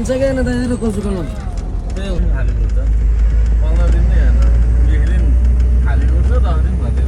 हुन्छ क्या न दाजु कसुकोमा त्यही हो खाली गर्छ 15 दिन नै हेर्न एक दिन खाली गर्छ 10 दिन भरेर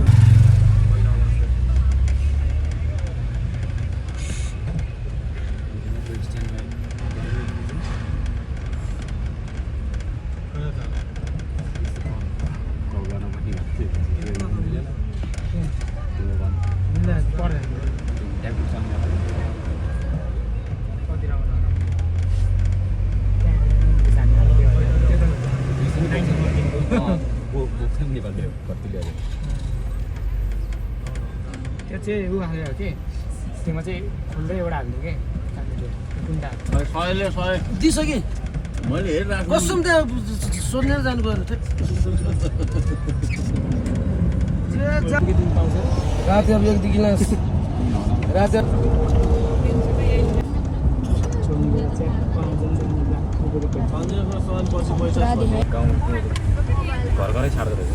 त्यो चाहिँ उ हालेर के त्यसमा चाहिँ खुल्दै एउटा हाल्नु के कुन्टा 100 दिइसकेँ मैले हेरिरहेको कसम त्यहाँ सोध्नेर जानु पर्यो राति अब एक गिलास राति घर घरै छाड्दो रहेछ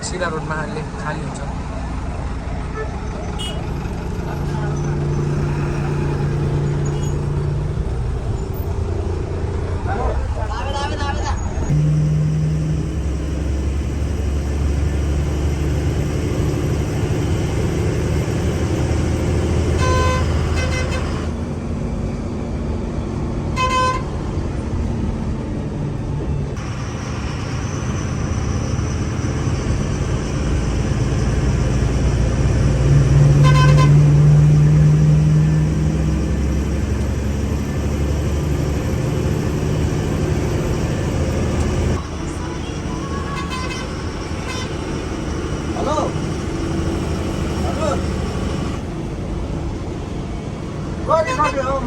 सिधा रोडमा अहिले खाली हुन्छ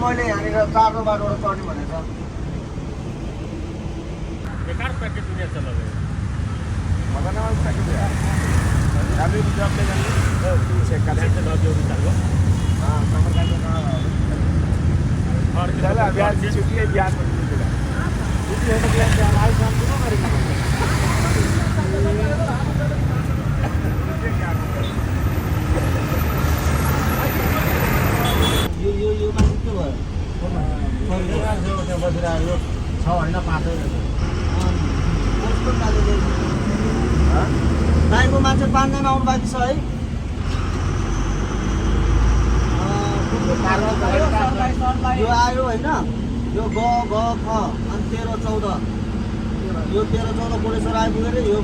मैले यहाँनिर 4 बाटोबाट चढ्ने भनेको बेकार पैकेट दुनिया चला गया मगर ना पैकेट है अभी जॉब पे जाने चेक कर से लॉग जो चल गो हां समर का ना और चला ब्याज छुट्टी है ब्याज पर छुट्टी है तो ब्याज आज शाम को करेंगे यो मान्छे के भयो बसिरहेको 6 होइन 5 टाइमको मान्छे 5 जना आउनु बाँकी छ है यो आयो होइन यो ग ख अनि 13 14 यो 13 14 कोडेश्वर आइपुगेर यो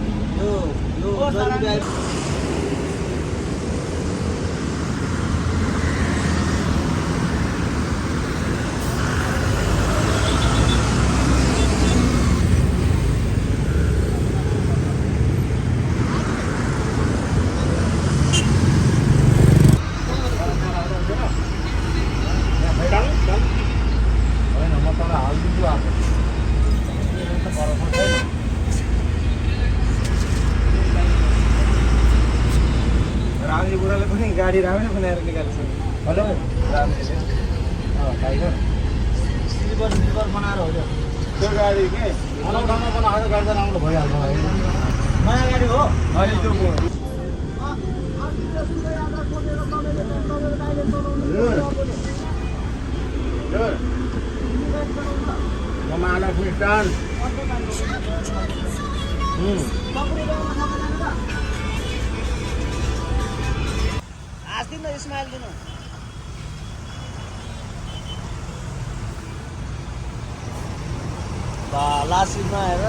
गाडी राम्रै बनाएर निकाल्छ हेलो राम्रै टाइगर स्लिपर बनाएर हो त्यो गाडी के ठाउँमा बनाएर गर्दा राम्रो भइहाल्छ नयाँ गाडी हो अहिले त्यो Kemana Kristen? दिन इस्माइल दिन लासिनमा हेर